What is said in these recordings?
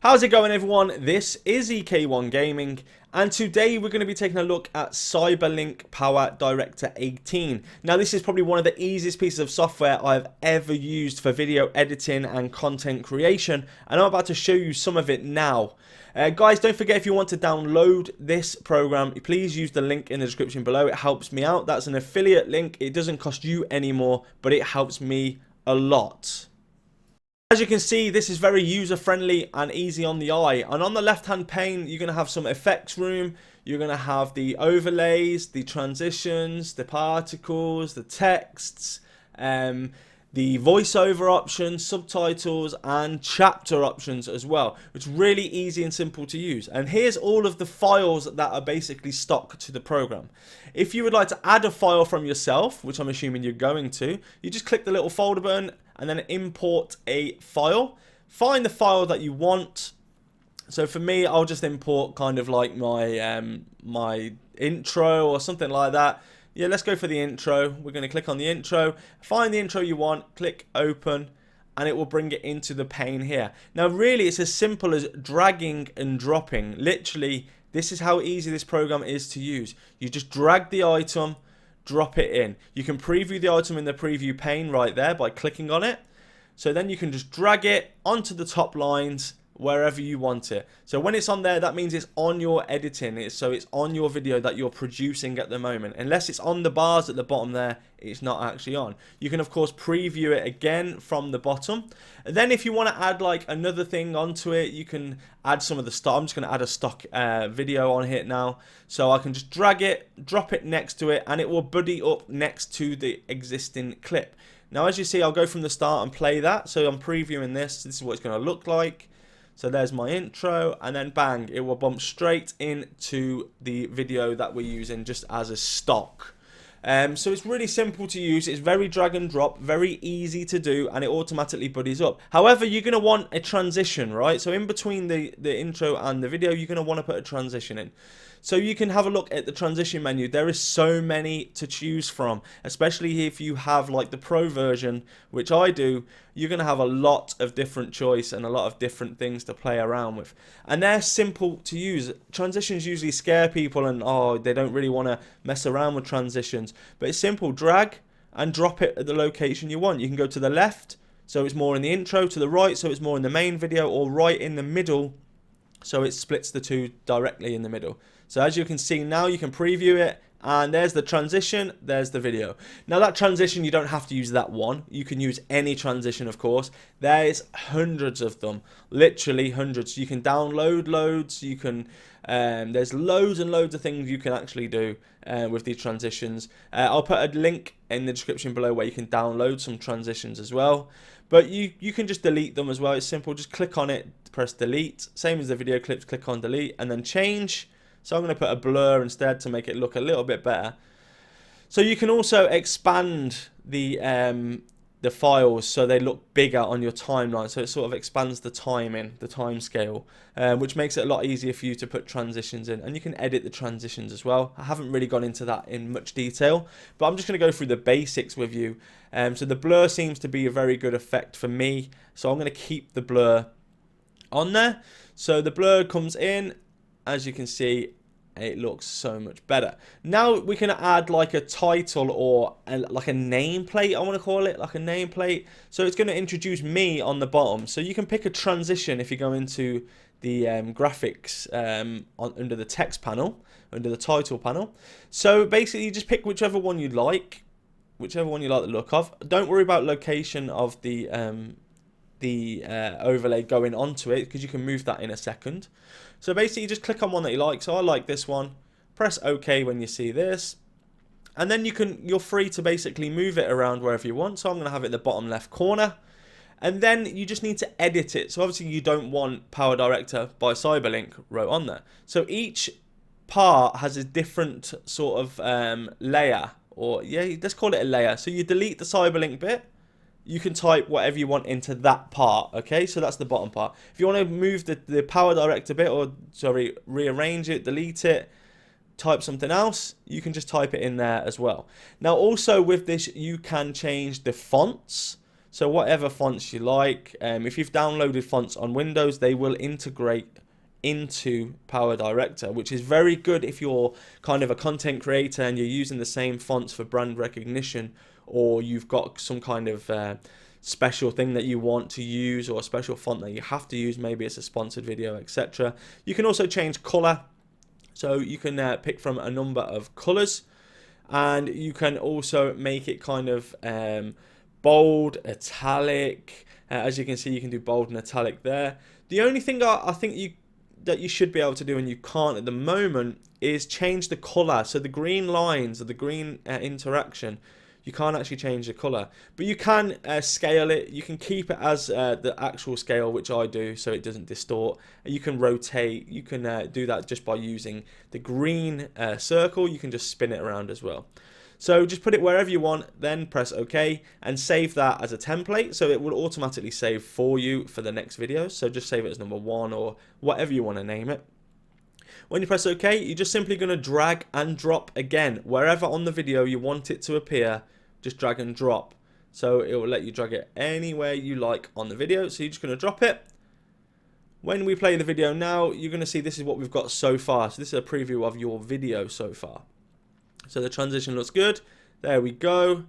How's it going, everyone? This is EK1 Gaming, and today we're going to be taking a look at Cyberlink PowerDirector 18. Now, this is probably one of the easiest pieces of software I've ever used for video editing and content creation, and I'm about to show you some of it now. Guys, don't forget, if you want to download this program, please use the link in the description below. It helps me out. That's an affiliate link. It doesn't cost you any more, but it helps me a lot. As you can see, this is very user-friendly and easy on the eye. And on the left-hand pane, you're going to have some effects room. You're going to have the overlays, the transitions, the particles, the texts, the voiceover options, subtitles, and chapter options as well. It's really easy and simple to use. And here's all of the files that are basically stock to the program. If you would like to add a file from yourself, which I'm assuming you're going to, you just click the little folder button and then import a file. Find the file that you want. So for me, I'll just import kind of like my my intro or something like that. Yeah, let's go for the intro. We're going to click on the intro, find the intro you want, click open, and it will bring it into the pane here. Now, really, it's as simple as dragging and dropping. Literally, this is how easy this program is to use. You just drag the item, drop it in. You can preview the item in the preview pane right there by clicking on it. So then you can just drag it onto the top lines wherever you want it. So when it's on there, that means it's on your editing. So it's on your video that you're producing at the moment. Unless it's on the bars at the bottom there, it's not actually on. You can, of course, preview it again from the bottom. And then if you want to add like another thing onto it, you can add some of the stock. I'm just going to add a stock video on here now. So I can just drag it, drop it next to it, and it will buddy up next to the existing clip. Now, as you see, I'll go from the start and play that. So I'm previewing this. This is what it's going to look like. So there's my intro, and then bang, it will bump straight into the video that we're using just as a stock. So it's really simple to use. It's very drag and drop, very easy to do, and it automatically buddies up. However, you're going to want a transition, right? So in between the intro and the video, you're going to want to put a transition in. So you can have a look at the transition menu. There is so many to choose from, especially if you have like the pro version, which I do. You're going to have a lot of different choice and a lot of different things to play around with. And they're simple to use. Transitions usually scare people and, oh, they don't really want to mess around with transitions. But it's simple. Drag and drop it at the location you want. You can go to the left, so it's more in the intro, to the right, so it's more in the main video, or right in the middle, so it splits the two directly in the middle. So as you can see now, you can preview it, and there's the transition, there's the video. Now that transition, you don't have to use that one. You can use any transition, of course. There's hundreds of them, literally hundreds. You can download loads, you can, there's loads and loads of things you can actually do with these transitions. I'll put a link in the description below where you can download some transitions as well. But you can just delete them as well. It's simple, just click on it, press delete. Same as the video clips, click on delete, and then change. So I'm going to put a blur instead to make it look a little bit better. So you can also expand the files so they look bigger on your timeline. So it sort of expands the timing, the time scale, which makes it a lot easier for you to put transitions in. And you can edit the transitions as well. I haven't really gone into that in much detail, but I'm just going to go through the basics with you. So the blur seems to be a very good effect for me. So I'm going to keep the blur on there. So the blur comes in. As you can see, it looks so much better. Now we can add like a title or like a nameplate, I want to call it, like a nameplate. So it's going to introduce me on the bottom. So you can pick a transition if you go into the graphics under the text panel, under the title panel. So basically you just pick whichever one you like, the look of. Don't worry about location of the overlay going onto it, because you can move that in a second. So basically you just click on one that you like. So I like this one, press OK when you see this, and then you're free to basically move it around wherever you want. So I'm going to have it in the bottom left corner, and then you just need to edit it. So obviously you don't want PowerDirector by Cyberlink wrote on there. So each part has a different sort of layer, or yeah, let's call it a layer. So you delete the Cyberlink bit. You can type whatever you want into that part, okay? So that's the bottom part. If you want to move the PowerDirector bit, or sorry, rearrange it, delete it, type something else, you can just type it in there as well. Now also with this, you can change the fonts. So whatever fonts you like. If you've downloaded fonts on Windows, they will integrate into PowerDirector, which is very good if you're kind of a content creator and you're using the same fonts for brand recognition, or you've got some kind of special thing that you want to use, or a special font that you have to use, maybe it's a sponsored video, etc. You can also change color, so you can pick from a number of colors, and you can also make it kind of bold, italic. As you can see, you can do bold and italic there. The only thing I think that you should be able to do, and you can't at the moment, is change the color. So the green lines or the green interaction, you can't actually change the color, but you can scale it. You can keep it as the actual scale, which I do, so it doesn't distort. You can rotate. You can do that just by using the green circle. You can just spin it around as well. So just put it wherever you want, then press OK and save that as a template, so it will automatically save for you for the next video. So just save it as number 1 or whatever you want to name it. When you press OK, you're just simply going to drag and drop again wherever on the video you want it to appear. Just drag and drop, so it will let you drag it anywhere you like on the video. So you're just going to drop it. When we play the video now, you're going to see this is what we've got so far. So this is a preview of your video so far. So the transition looks good. There we go.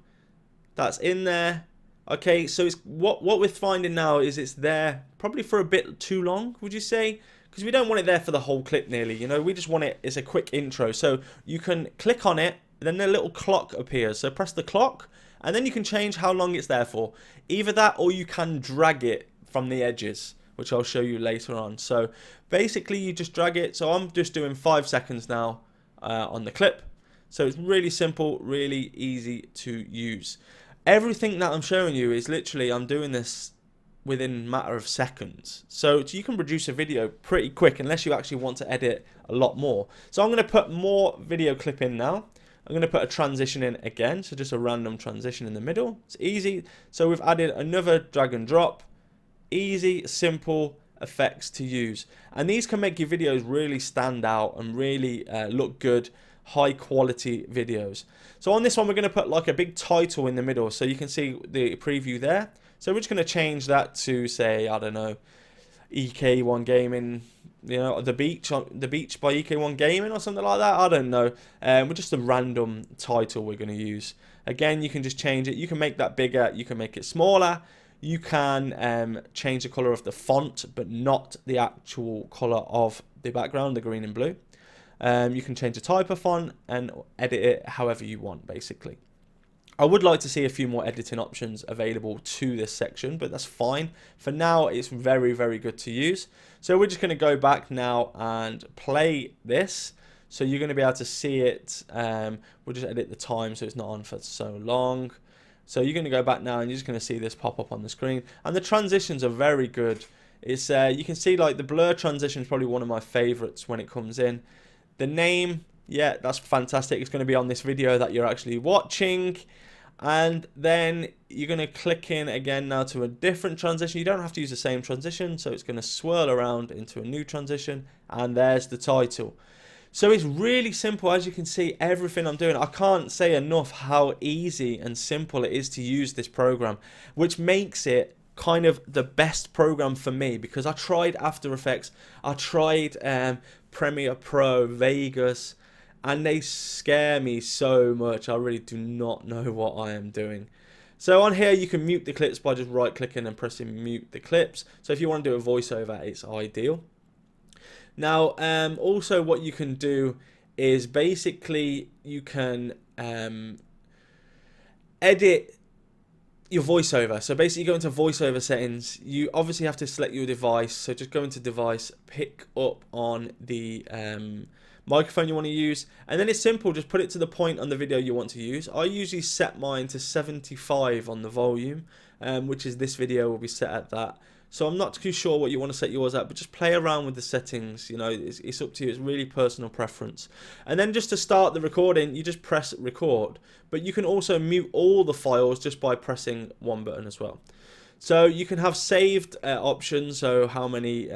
That's in there. Okay, so it's what we're finding now is it's there probably for a bit too long, would you say? Because we don't want it there for the whole clip nearly, you know. We just want it as a quick intro. So you can click on it, then the little clock appears. So press the clock, and then you can change how long it's there for. Either that, or you can drag it from the edges, which I'll show you later on. So basically you just drag it. So I'm just doing 5 seconds now on the clip. So it's really simple, really easy to use. Everything that I'm showing you is literally, I'm doing this within a matter of seconds. So you can produce a video pretty quick unless you actually want to edit a lot more. So I'm going to put more video clip in now. I'm going to put a transition in again, so just a random transition in the middle. It's easy. So we've added another drag and drop. Easy, simple effects to use. And these can make your videos really stand out and really look good. High quality videos. So on this one, we're going to put like a big title in the middle, so you can see the preview there. So we're just going to change that to, say, I don't know, EK1 Gaming, you know, the beach by EK1 Gaming or something like that. I don't know. We're just a random title we're going to use. Again, you can just change it. You can make that bigger. You can make it smaller. You can change the color of the font, but not the actual color of the background, the green and blue. You can change the type of font and edit it however you want, basically. I would like to see a few more editing options available to this section, but that's fine. For now, it's very, very good to use. So we're just going to go back now and play this. So you're going to be able to see it. We'll just edit the time so it's not on for so long. So you're going to go back now and you're just going to see this pop up on the screen. And the transitions are very good. It's you can see like the blur transition is probably one of my favorites when it comes in. The name, yeah, that's fantastic. It's going to be on this video that you're actually watching. And then you're going to click in again now to a different transition. You don't have to use the same transition, so it's going to swirl around into a new transition. And there's the title. So it's really simple. As you can see, everything I'm doing, I can't say enough how easy and simple it is to use this program, which makes it kind of the best program for me, because I tried After Effects, I tried Premiere Pro, Vegas, and they scare me so much. I really do not know what I am doing. So on here you can mute the clips by just right clicking and pressing mute the clips. So if you want to do a voiceover, it's ideal. Now also what you can do is basically you can edit your voiceover. So basically you go into voiceover settings. You obviously have to select your device. So just go into device, pick up on the microphone you want to use, and then it's simple. Just put it to the point on the video you want to use. I usually set mine to 75 on the volume, which is this video will be set at that. So I'm not too sure what you want to set yours at, but just play around with the settings. You know, it's up to you. It's really personal preference. And then just to start the recording, you just press record. But you can also mute all the files just by pressing one button as well. So you can have saved options, so how many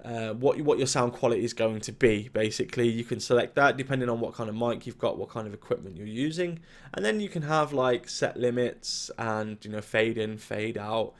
what your sound quality is going to be. Basically, you can select that depending on what kind of mic you've got, what kind of equipment you're using, and then you can have like set limits and fade in, fade out,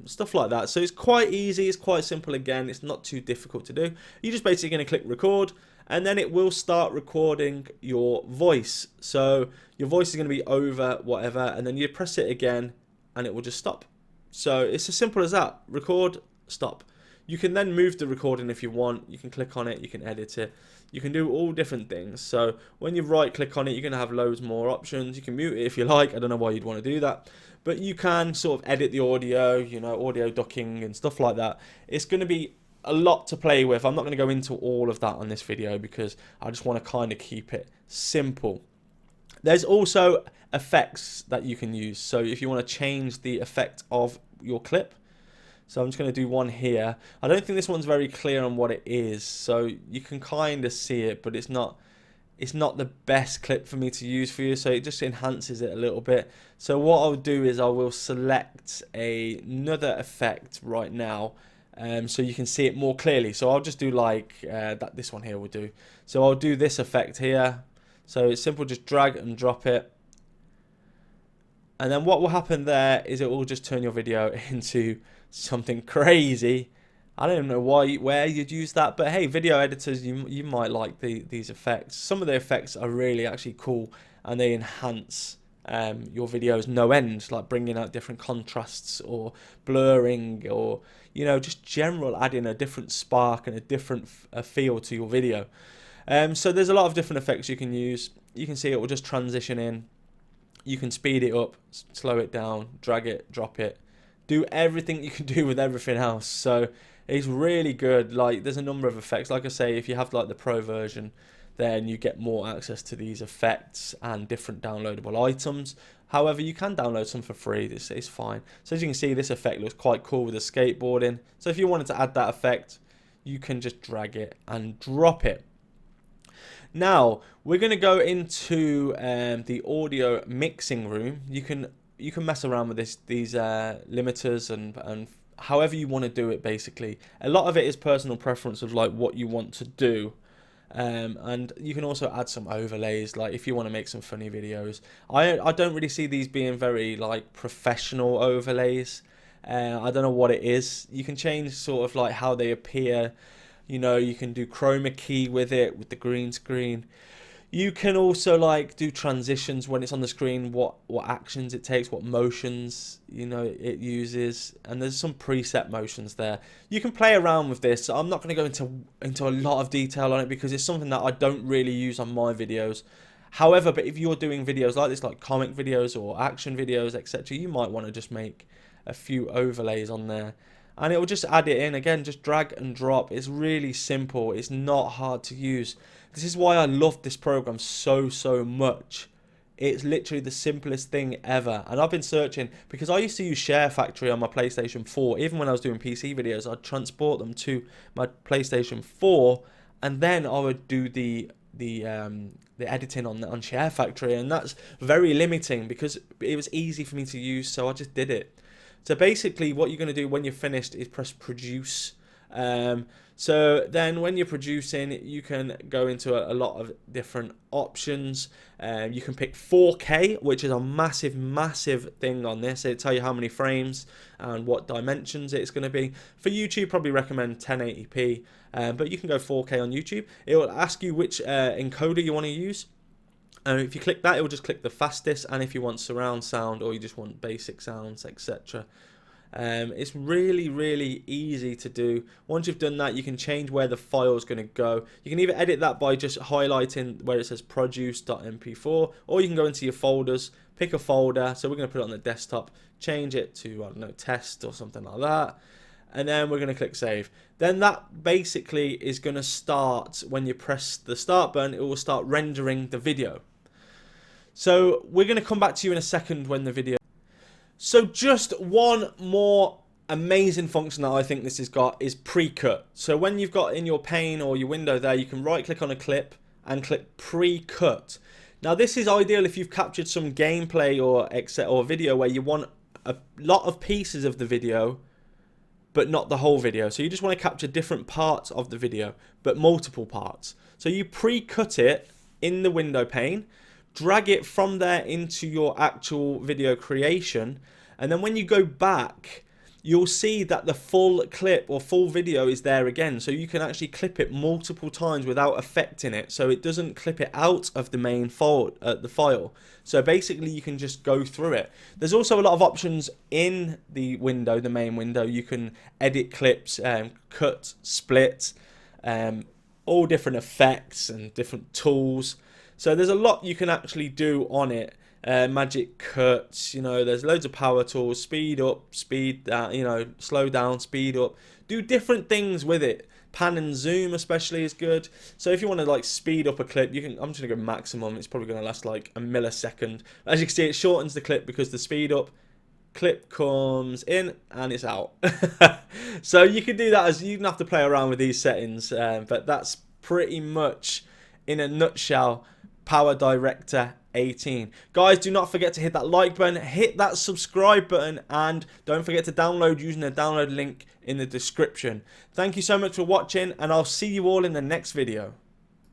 stuff like that. So it's quite easy, it's quite simple. Again, it's not too difficult to do. You're just basically going to click record, and then it will start recording your voice. So your voice is going to be over whatever, and then you press it again and it will just stop. So it's as simple as that. Record, stop. You can then move the recording if you want. You can click on it, you can edit it, you can do all different things. So when you right click on it, you're going to have loads more options. You can mute it if you like. I don't know why you'd want to do that, but you can sort of edit the audio, audio ducking and stuff like that. It's going to be a lot to play with. I'm not going to go into all of that on this video because I just want to kind of keep it simple. There's also effects that you can use. So if you want to change the effect of your clip, so I'm just going to do one here. I don't think this one's very clear on what it is, so you can kind of see it, but it's not the best clip for me to use for you, so it just enhances it a little bit. So what I'll do is I will select another effect right now, so you can see it more clearly. So I'll just do like this one here will do. So I'll do this effect here. So it's simple, just drag and drop it. And then what will happen there is it will just turn your video into something crazy. I don't know where you'd use that, but hey, video editors, you might like these effects. Some of the effects are really actually cool, and they enhance your videos no end, like bringing out different contrasts or blurring, or just general adding a different spark and a different feel to your video. So there's a lot of different effects you can use. You can see it will just transition in. You can speed it up, slow it down, drag it, drop it, do everything you can do with everything else. So it's really good. Like, there's a number of effects. Like I say, if you have like the pro version, then you get more access to these effects and different downloadable items. However, you can download some for free. It's fine. So as you can see, this effect looks quite cool with the skateboarding. So if you wanted to add that effect, you can just drag it and drop it. Now we're going to go into the audio mixing room. You can mess around with these limiters and however you want to do it. Basically, a lot of it is personal preference of like what you want to do, and you can also add some overlays, like if you want to make some funny videos. I don't really see these being very like professional overlays. I don't know what it is. You can change sort of like how they appear. You can do chroma key with it, with the green screen. You can also like do transitions when it's on the screen, what actions it takes, what motions it uses, and there's some preset motions there. You can play around with this. I'm not going to go into a lot of detail on it because it's something that I don't really use on my videos. However, but if you're doing videos like this, like comic videos or action videos, etc., you might want to just make a few overlays on there. And it will just add it in. Again, just drag and drop. It's really simple. It's not hard to use. This is why I love this program so much. It's literally the simplest thing ever. And I've been searching, because I used to use Share Factory on my PlayStation 4. Even when I was doing PC videos, I'd transport them to my PlayStation 4, and then I would do the editing on Share Factory, and that's very limiting because it was easy for me to use, so I just did it. So basically what you're going to do when you're finished is press produce. So then when you're producing, you can go into a lot of different options. You can pick 4K, which is a massive thing on this. It'll tell you how many frames and what dimensions it's going to be. For YouTube, probably recommend 1080p, but you can go 4K on YouTube. It will ask you which encoder you want to use. And if you click that, it will just click the fastest. And if you want surround sound or you just want basic sounds, etc., it's really easy to do. Once you've done that, you can change where the file is going to go. You can either edit that by just highlighting where it says produce.mp4, or you can go into your folders, pick a folder. So we're going to put it on the desktop, change it to, I don't know, test or something like that. And then we're going to click save. Then that basically is going to start, when you press the start button, it will start rendering the video. So we're going to come back to you in a second when the video... So just one more amazing function that I think this has got is pre-cut. So when you've got in your pane or your window there, you can right click on a clip and click pre-cut. Now this is ideal if you've captured some gameplay or video where you want a lot of pieces of the video but not the whole video. So you just want to capture different parts of the video, but multiple parts. So you pre-cut it in the window pane, drag it from there into your actual video creation, and then when you go back, you'll see that the full clip or full video is there again. So you can actually clip it multiple times without affecting it, so it doesn't clip it out of the main file. So basically you can just go through it. There's also a lot of options in the window, the main window. You can edit clips, cut, split, all different effects and different tools. So there's a lot you can actually do on it. Magic cuts, you know, there's loads of power tools, speed up, speed down, you know, slow down, speed up, do different things with it. Pan and zoom especially is good. So if you want to like speed up a clip, you can, I'm just gonna go maximum. It's probably gonna last like a millisecond. As you can see, it shortens the clip because the speed up clip comes in and it's out. So you can do that, as you can have to play around with these settings, but that's pretty much in a nutshell PowerDirector 18. Guys, do not forget to hit that like button, hit that subscribe button, and don't forget to download using the download link in the description. Thank you so much for watching, and I'll see you all in the next video.